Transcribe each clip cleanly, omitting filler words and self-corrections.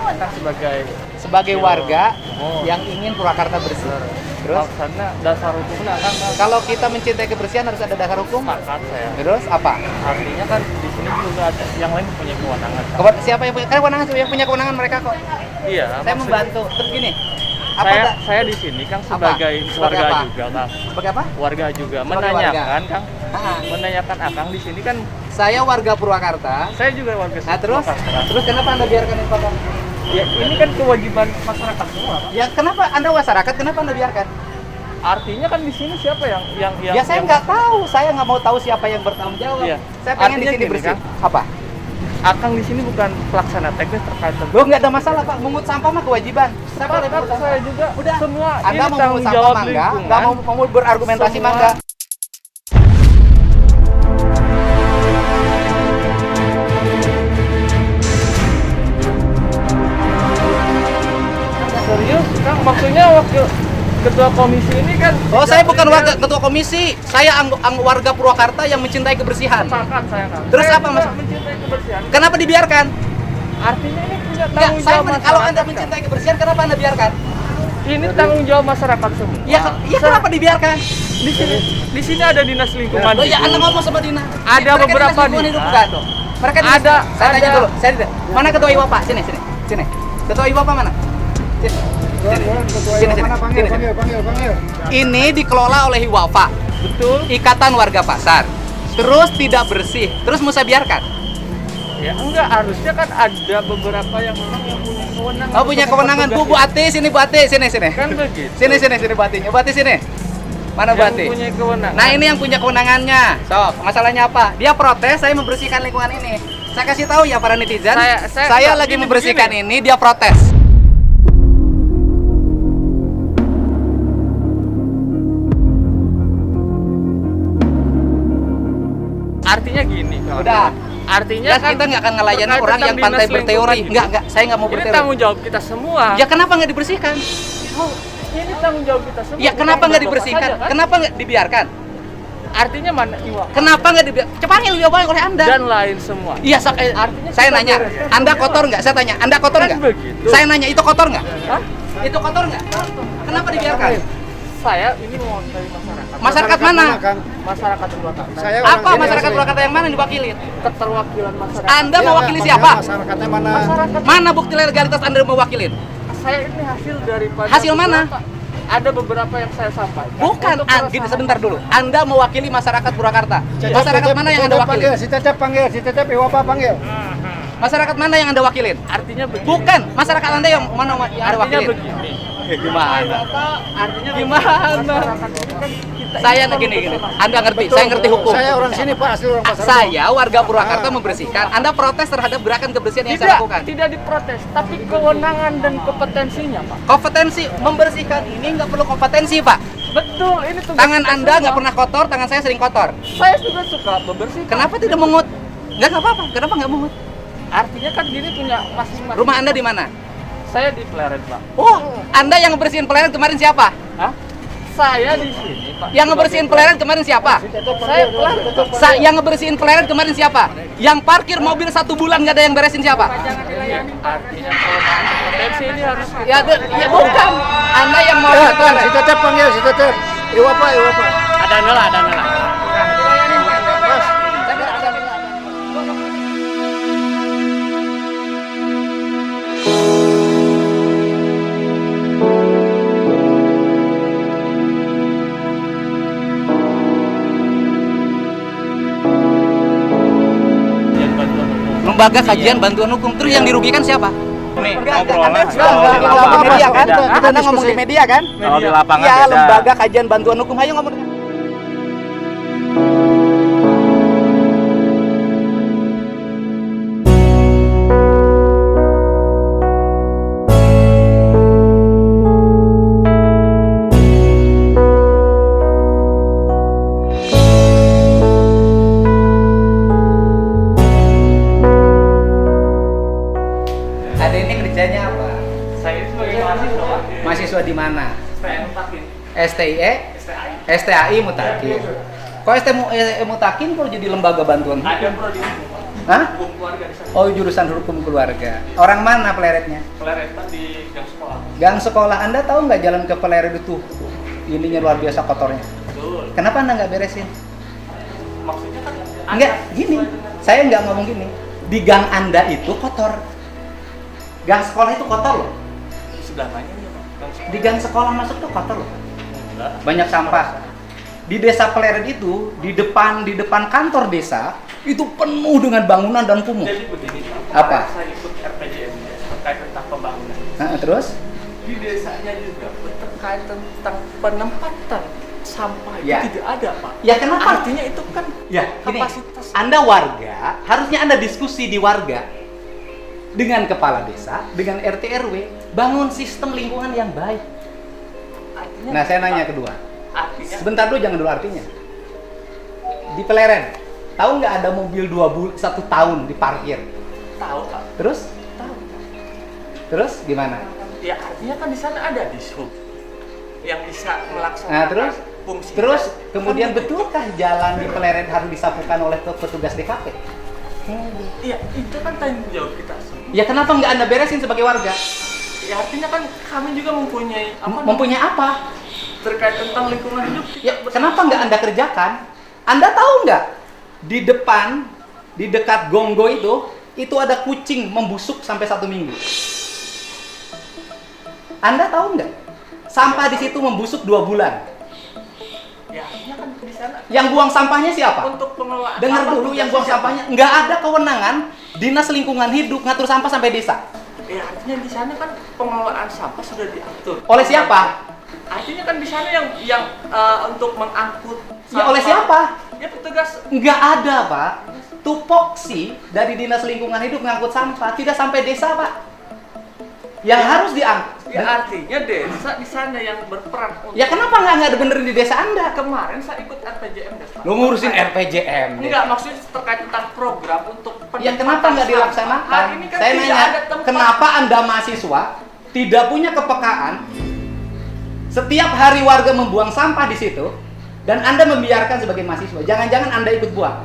Kan sebagai warga yang ingin Purwakarta bersih. Terus karena dasar hukumnya kan kalau kita mencintai kebersihan harus ada dasar hukum. sepakat saya. Terus apa? Artinya kan di sini juga ada yang lain punya kewenangan. Siapa yang punya kewenangan? Yang punya kewenangan mereka kok. Iya. Saya membantu. Terus gini. Saya di sini Kang sebagai warga apa? juga Kang. Sebagai apa? Warga juga Sebagai menanyakan warga. Kang. Menanyakan Akang di sini kan Saya warga Purwakarta. saya juga warga Nah terus Purwakarta. kenapa Anda biarkan ini Pak? Ya ini kan kewajiban masyarakat semua Pak. Ya kenapa Anda masyarakat? Kenapa Anda biarkan? Artinya kan di sini siapa yang Ya saya nggak tahu. Saya nggak mau tahu siapa yang bertanggung jawab. Iya. Saya pengen di Artinya sini gini, bersih. Kang. Apa? Akang di sini bukan pelaksana teknis terkait tentang Loh nggak ada masalah Pak. Mungut sampah mah kewajiban. Saya boleh sepakat mungut sampah. saya juga Udah. semua Anda ini mau mungut tanggung sampah jawab mangga, lingkungan. nggak mau berargumentasi Semua. mangga. Serius Kang, maksudnya wakil ketua komisi ini kan Oh saya bukan warga ketua komisi. Saya warga Purwakarta yang mencintai kebersihan. sepakat saya Kang. Terus Saya apa, juga Mas? mencintai kebersihan. Kenapa dibiarkan? Artinya ini punya Nggak, tanggung jawab masyarakat. kalau Anda Kang. mencintai kebersihan, kenapa Anda biarkan? Ini tanggung jawab masyarakat semua. Ya kenapa dibiarkan? Di sini ada dinas lingkungan. Oh ya, Anda hidup. ngomong sama Dina. Ada Mereka beberapa dinas lingkungan di- hidup bukan? Mereka dinas- Ada, Saya tanya ada. dulu. Mana ketua IWAPA? Sini. Ketua IWAPA mana? Sini. Panggil. Ini dikelola oleh IWAPA. Betul. Ikatan Warga Pasar. Terus tidak bersih. Terus mau saya biarkan? Ya enggak, harusnya kan ada beberapa yang memang yang punya kewenangan. Oh punya untuk kewenangan. Bu tugas Ati, sini Bu Ati, sini. Kan begitu. Sini Bu Atinya. Bu Ati sini. Mana Bu Yang Ati? punya kewenangan. Nah ini yang punya kewenangannya. Sok, masalahnya apa? Dia protes, saya membersihkan lingkungan ini. Saya kasih tahu ya para netizen. Saya lagi begini, membersihkan begini. ini, dia protes. Artinya gini. Udah. Artinya Ya, kan kita nggak akan ngelayani terkait orang yang tentang pantai dinas berteori. lingkungan Enggak, saya nggak mau hidup. Ini berteori. tanggung jawab kita semua. Ya kenapa nggak dibersihkan? Oh, ini tanggung jawab kita semua. Ya kenapa Bukan nggak Bapak dibersihkan? saja, kan? Kenapa nggak dibiarkan? Artinya mana Iwa? Kenapa nggak dibiarkan? Panggil oleh Anda. Dan lain semua. Iya, Artinya saya kita nanya, beres. Anda kotor nggak? Saya tanya, Anda kotor Kan nggak? begitu. Saya nanya, itu kotor nggak? Hah? Itu kotor nggak? Kenapa dibiarkan? Saya ini mewakili masyarakat. Masyarakat mana? Masyarakat Purwakarta. Saya orang Apa sini masyarakat asli. Purwakarta yang mana yang diwakilin? Keterwakilan masyarakat. Anda Iya, mewakili makanya siapa? Masyarakatnya mana? Masyarakat. Mana bukti legalitas Anda mewakilin? Saya ini hasil daripada Hasil mana? beberapa- Ada beberapa yang saya sampaikan. Bukan, Untuk gini keresahan. sebentar dulu. Anda mewakili masyarakat Purwakarta. Masyarakat mana yang Anda wakilin? Si Cecep panggil, Iwapa panggil. Masyarakat mana yang Anda wakilin? Artinya begini. Bukan, masyarakat Anda yang mana yang Anda Artinya wakilin? begini. Gimana? Artinya Gimana? masyarakat ini kan kita Saya ini gini. bersama. Anda ngerti, saya ngerti hukum. Saya orang sini Pak, asli orang pasar. Saya warga Purwakarta membersihkan. Anda protes terhadap gerakan kebersihan yang saya Tidak, lakukan. tidak diprotes, tapi kewenangan dan kompetensinya, Pak. Kompetensi membersihkan ini nggak perlu kompetensi, Pak. Betul, ini tugas Tangan kita Anda semua. nggak pernah kotor, tangan saya sering kotor. Saya juga suka membersihkan. Kenapa tidak mungut? Nggak apa-apa. Kenapa nggak mungut? Artinya kan gini punya masing-masing. Rumah Anda di mana? Saya di Pleret, Pak. Oh, Anda yang ngebersihin pelayanan kemarin siapa? Hah? Saya di sini, Pak. Yang ngebersihin pelayanan kemarin siapa? Saya Pleret. Yang ngebersihin pelayanan kemarin siapa? Yang parkir mobil 1 bulan nggak ada yang beresin siapa? Artinya kewenangan kompetensi ini harus kita Ya bukan. Anda yang mau Ya, Tuan, si Cecep panggil, si Cecep. Iwapa. ada nela. Lembaga Kajian Bantuan Hukum. Terus yang dirugikan siapa? Obrolan. Ngomong di media kan? Kita Anda ngomong di media kan? Kalau di lapangan Ya, beda. Lembaga Kajian Bantuan Hukum. Ayo ngomong. Ada ini kerjanya apa? Saya ini sebagai mahasiswa, Pak. Mahasiswa di mana? STM Takin. STIE? STAI Mutakin. Kok Mutakin kok jadi lembaga bantuan? Ada prodi hukum, Pak. Hah? Hukum keluarga di sana. Oh, jurusan hukum keluarga. Orang mana peleretnya? Peleret Pak di gang sekolah. Gang sekolah. Anda tahu nggak jalan ke peleret itu? Ininya luar biasa kotornya. Betul. Kenapa Anda nggak beresin? Maksudnya kan Enggak, gini. Saya nggak ngomong gini. Di gang Anda itu kotor. Gang sekolah itu kotor loh. sudah banyak ya Pak. Gang sekolah. Di gang sekolah masuk tuh kotor loh. Enggak. Banyak sampah. Di desa Peleret itu, di depan kantor desa, itu penuh dengan bangunan dan kumuh. Jadi begini Pak. Apa? Saya ikut RPJM ya, terkait tentang pembangunan. Nah, terus? Di desanya juga terkait tentang penempatan sampah itu Ya. tidak ada Pak. Ya kenapa? Artinya itu kan Ya, gini. kapasitas. Anda warga, harusnya Anda diskusi di warga dengan kepala desa, dengan RT RW, bangun sistem lingkungan yang baik. Artinya, Nah, saya nanya Pak, kedua. Artinya Sebentar dulu, jangan dulu artinya. Di Peleren, tahu nggak ada mobil 1 tahun diparkir? tahu Pak. Terus? Tahu. Terus gimana? Ya artinya kan di sana ada dishub yang bisa melaksanakan Nah, terus? fungsi. Terus kemudian Kan betulkah jalan di Peleren harus disapukan oleh petugas DKP? Iya, itu kan tanggung jawab kita semua. Ya kenapa nggak Anda beresin sebagai warga? Ya artinya kan kami juga mempunyai Mempunyai apa? terkait tentang lingkungan hidup. Kita Ya, kenapa nggak Anda kerjakan? Anda tahu nggak? Di depan, di dekat Gonggo itu ada kucing membusuk sampai 1 minggu. Anda tahu nggak? Sampah di situ membusuk 2 bulan. Ya artinya kan di sana Yang buang sampahnya siapa? untuk pengelolaan. Dengar sampah dulu, yang tugasnya buang siapa? sampahnya nggak ada kewenangan Dinas Lingkungan Hidup ngatur sampah sampai desa. Ya artinya di sana kan pengelolaan sampah sudah diatur. Oleh siapa? Artinya kan di sana yang untuk mengangkut Ya oleh siapa? Ya petugas. Nggak ada, Pak. Tupoksi dari Dinas Lingkungan Hidup ngangkut sampah tidak sampai desa, Pak. Yang harus diangkut. Ya artinya desa di sana yang berperan untuk. Ya kenapa nggak ada benerin di desa Anda? Kemarin saya ikut RPJM desa. Lu ngurusin RPJM. deh. Enggak, maksudnya terkait tentang program untuk Ya kenapa nggak penempatan dilaksanakan? sampah. Hari ini kan Saya tidak nanya, ada tempat. kenapa Anda mahasiswa tidak punya kepekaan? Setiap hari warga membuang sampah di situ dan Anda membiarkan sebagai mahasiswa. Jangan-jangan Anda ikut buang.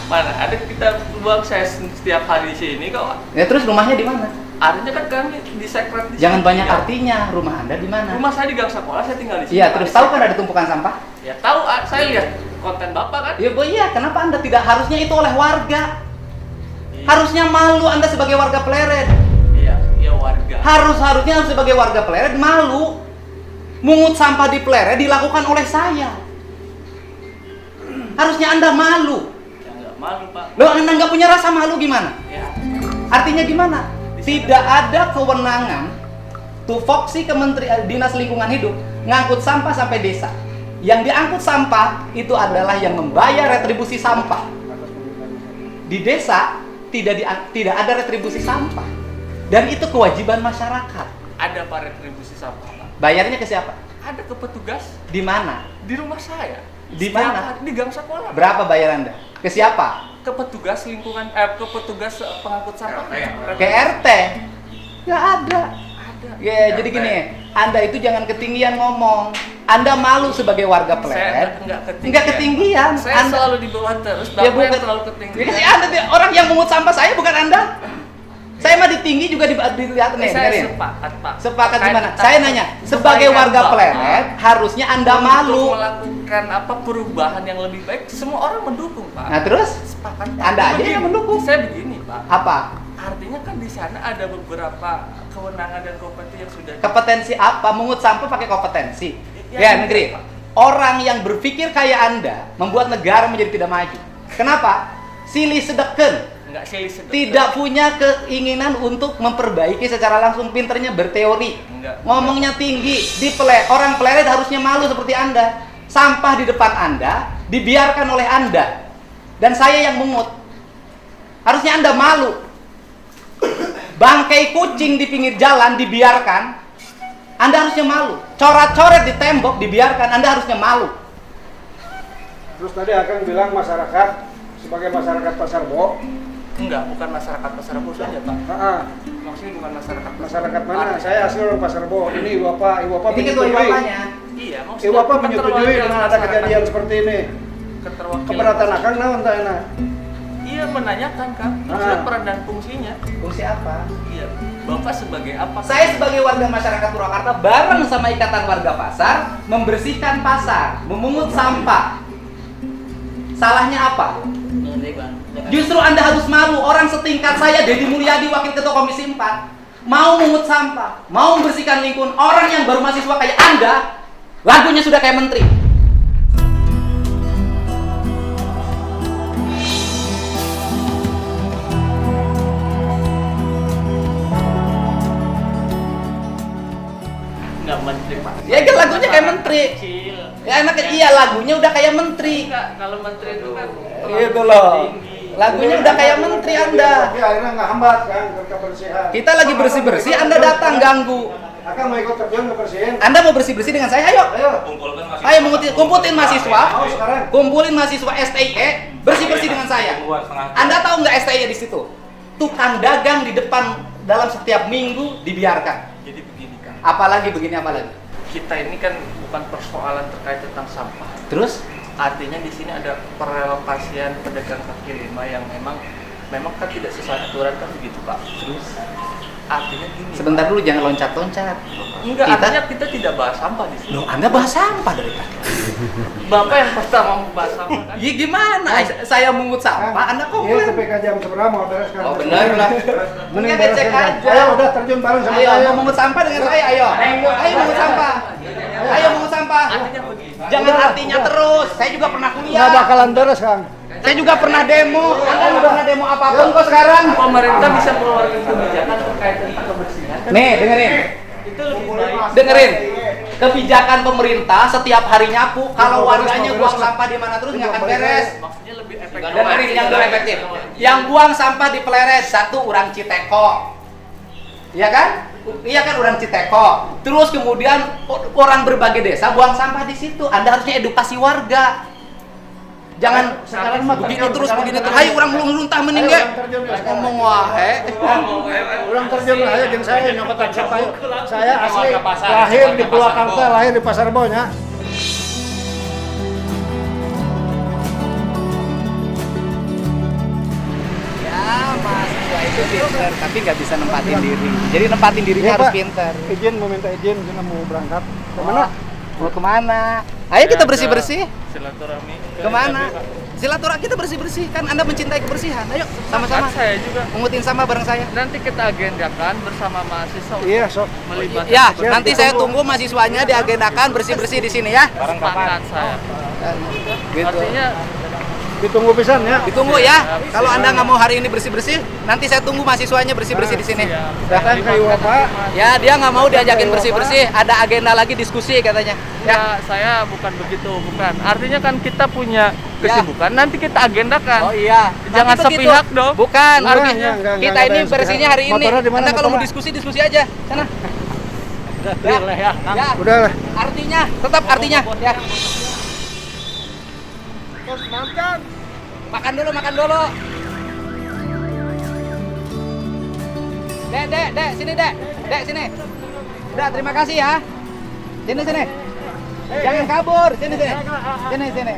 Mana ada kita buang saya setiap hari di sini kok. Ya terus rumahnya di mana? Artinya kan kami di sekret di Jangan sini. banyak Ya. artinya. Rumah Anda di mana? Rumah saya di gang sekolah, saya tinggal di sini. Iya, Pak. terus Di tahu kan sekret. ada tumpukan sampah? Ya tahu, saya lihat konten Bapak kan. Ya, Bu, iya. Kenapa Anda tidak harusnya itu oleh warga? Iya. Harusnya malu Anda sebagai warga Peleret. Iya warga. Harusnya sebagai warga Peleret malu. Mungut sampah di Peleret dilakukan oleh saya. Harusnya Anda malu. Ya nggak malu Pak. Loh, Anda nggak punya rasa malu gimana? Ya. Artinya gimana? Tidak ada kewenangan tupoksi Dinas Lingkungan Hidup ngangkut sampah sampai desa. Yang diangkut sampah itu adalah yang membayar retribusi sampah. Di desa tidak ada retribusi sampah. Dan itu kewajiban masyarakat. Ada Pak retribusi sampah Pak. Bayarnya ke siapa? Ada ke petugas Di mana? di rumah saya. Di Setiap mana? hari Di gang sekolah. Pak. Berapa bayar Anda? Ke siapa? Ke petugas lingkungan, ke petugas pengangkut sampah. Ke RT? Nggak ada. Ada. Ya, jadi gini, Anda itu jangan ketinggian ngomong. Anda malu sebagai warga Saya Peleret. enggak Nggak ketinggian. Saya Anda, selalu di bawah terus. ya, Bapak yang bukan. terlalu Ya, ketinggian. kasi Anda orang yang mungut sampah saya bukan Anda. Saya mah ditinggi juga dilihat nih. Saya dengerin. sepakat Pak. Sepakat Terkait gimana? tentang Saya nanya, sebagai kebaikan warga Bapak Peleret, harusnya Anda untuk malu. melakukan perubahan yang lebih baik, semua orang mendukung Pak. Nah, terus Sepakat. Pak. Anda aja Begini, yang mendukung. Saya begini Pak. apa? Artinya kan di sana ada beberapa kewenangan dan kompetensi yang sudah Kompetensi apa? Mungut sampah pakai kompetensi. Ya, Ya, enggak, negeri. Pak. Orang yang berpikir kayak Anda membuat negara menjadi tidak maju. Kenapa? Silih sedeken. enggak sedikit. Tidak punya keinginan untuk memperbaiki secara langsung, pinternya berteori. Enggak. Ngomongnya tinggi. Orang Peleret harusnya malu seperti Anda. Sampah di depan Anda dibiarkan oleh Anda. Dan saya yang mungut. Harusnya Anda malu. Bangkai kucing di pinggir jalan dibiarkan. Anda harusnya malu. Coret-coret di tembok dibiarkan. Anda harusnya malu. Terus tadi akan bilang masyarakat sebagai masyarakat Pasar Bo. Enggak, bukan masyarakat Pasar Bo saja Pak. Maksudnya bukan masyarakat Masyarakat mana? Saya asli orang Pasar Bo. Ini Ibu Bapak Ini ketua menyetujui. bapaknya. Iya, maksudnya Ibu Bapak menyetujui keterwakilan dengan ada masyarakat. kejadian seperti ini. Keterwakilan Keberatan masyarakat. akan naon tanya. Iya, dia menanyakan kan, maksudnya peran dan fungsinya. Fungsi apa? Iya, Bapak sebagai apa? Saya sebagai warga masyarakat Purwakarta bareng sama Ikatan Warga Pasar membersihkan pasar, memungut sampah. Salahnya apa? Justru Anda harus malu. Orang setingkat saya, Deddy Mulyadi, Wakil Ketua Komisi 4, mau mungut sampah, mau membersihkan lingkungan. Orang yang baru mahasiswa kayak Anda, lagunya sudah kayak menteri. Nggak menteri Pak. Ya kan lagunya kayak menteri. Kecil. Ya enak, iya lagunya udah kayak menteri. Enggak, kalau menteri itu kan Gitu loh. Lagunya udah kayak menteri Anda. Tapi akhirnya nggak hambat kan ke kebersihan. Kita lagi bersih-bersih, Anda datang ganggu. Akan mau ikut terjun ke bersihin. Anda mau bersih-bersih dengan saya? Ayo. Ayo. Ayo kumpulin mahasiswa. Mau sekarang. Kumpulin mahasiswa STIE, bersih-bersih dengan saya. Anda tahu nggak STIE di situ? Tukang dagang di depan dalam setiap minggu dibiarkan. Jadi begini kan. Apalagi begini apalagi. Kita ini kan bukan persoalan terkait tentang sampah. Terus Artinya di sini ada perelokasian pedagang kaki lima yang memang kan tidak sesuai aturan kan begitu Pak. Terus artinya gini. sebentar dulu, jangan loncat-loncat. Enggak, Kita- artinya kita tidak bahas sampah di sini. Loh, Anda bahas sampah dari tadi. Bapak yang pertama membahas sampah kan. Iya gimana? Saya mungut sampah, Anda Iya, komplain. TPK jam seberapa mau beres kan? Oh benar lah. Mending Mendingan cek bereskan. aja. Ayo udah terjun bareng sama Ayo saya. mau mungut sampah dengan saya, ayo. Ayo mungut sampah. Ayo mungut sampah. Artinya begini. Jangan artinya terus. Saya juga pernah Nggak kuliah. bakalan beres Kang. Saya juga pernah demo. Anda nggak pernah demo apapun kok sekarang. Pemerintah bisa mengeluarkan kebijakan terkait tentang kebersihan. kan Nih, dengerin. Itu lebih baik. Dengerin. Kebijakan pemerintah setiap hari nyapu, kalau warganya buang sampah di mana terus nggak akan beres. Maksudnya lebih efektif. Dengerin yang lebih efektif. Yang buang sampah di Pleres, satu orang Citeko. Iya kan? Iya kan orang Citeko. Terus kemudian orang berbagai desa buang sampah di situ. Anda harusnya edukasi warga. Jangan Sekarang mah begini terjun, terus, sekarang begini terus. terjun. Ayo orang belum luntah mending Ayo, ge. orang terjun, ya, sekarang. Ngomong wae. Orang terjun aja jeung saya nyokotan sampah. Saya asli Warga pasar. lahir di Warga Purwakarta, Pasar Bo. lahir di Pasar Bo nya. Ya, mahasiswa itu pinter, tapi nggak bisa nempatin diri. Jadi nempatin dirinya Iya, harus Pak. pinter. Izin, mau minta izin, kita mau berangkat. Kemana? Mau kemana? Ayo kita bersih-bersih. Silaturahmi. Kemana? Silaturahmi kita bersih-bersih. Kan Anda mencintai kebersihan. Ayo sama-sama. Kan saya juga. Mungutin sampah bareng saya. Nanti kita agendakan bersama mahasiswa untuk Iya, sok. melibatkan Ya, Siap, nanti ditunggu. saya tunggu mahasiswanya diagendakan bersih-bersih di sini ya. sepakat saya. Gitu. Artinya Ditunggu pisan ya. Ditunggu ya. Kalau Anda nggak mau hari ini bersih-bersih, nanti saya tunggu mahasiswanya bersih-bersih di sini. Datang kayu apa? Ya, dia nggak mau diajakin bersih-bersih. Ada agenda lagi diskusi katanya. ya saya bukan begitu, bukan. Artinya kan kita punya kesibukan, nanti kita agendakan. Oh iya. Jangan Nanti begitu. sepihak dong. Bukan. Enggak, Artinya enggak, kita enggak ini ada yang bersihnya hari ini. Motornya di mana, Anda kalau mau motornya? diskusi aja. Sana. Ya. Ya. Udah lah. Artinya, tetap artinya. Ya. Makan dulu. Dek, sini Dek. Dek, sini. Udah, terima kasih ya. Sini. Jangan kabur, sini. Sini.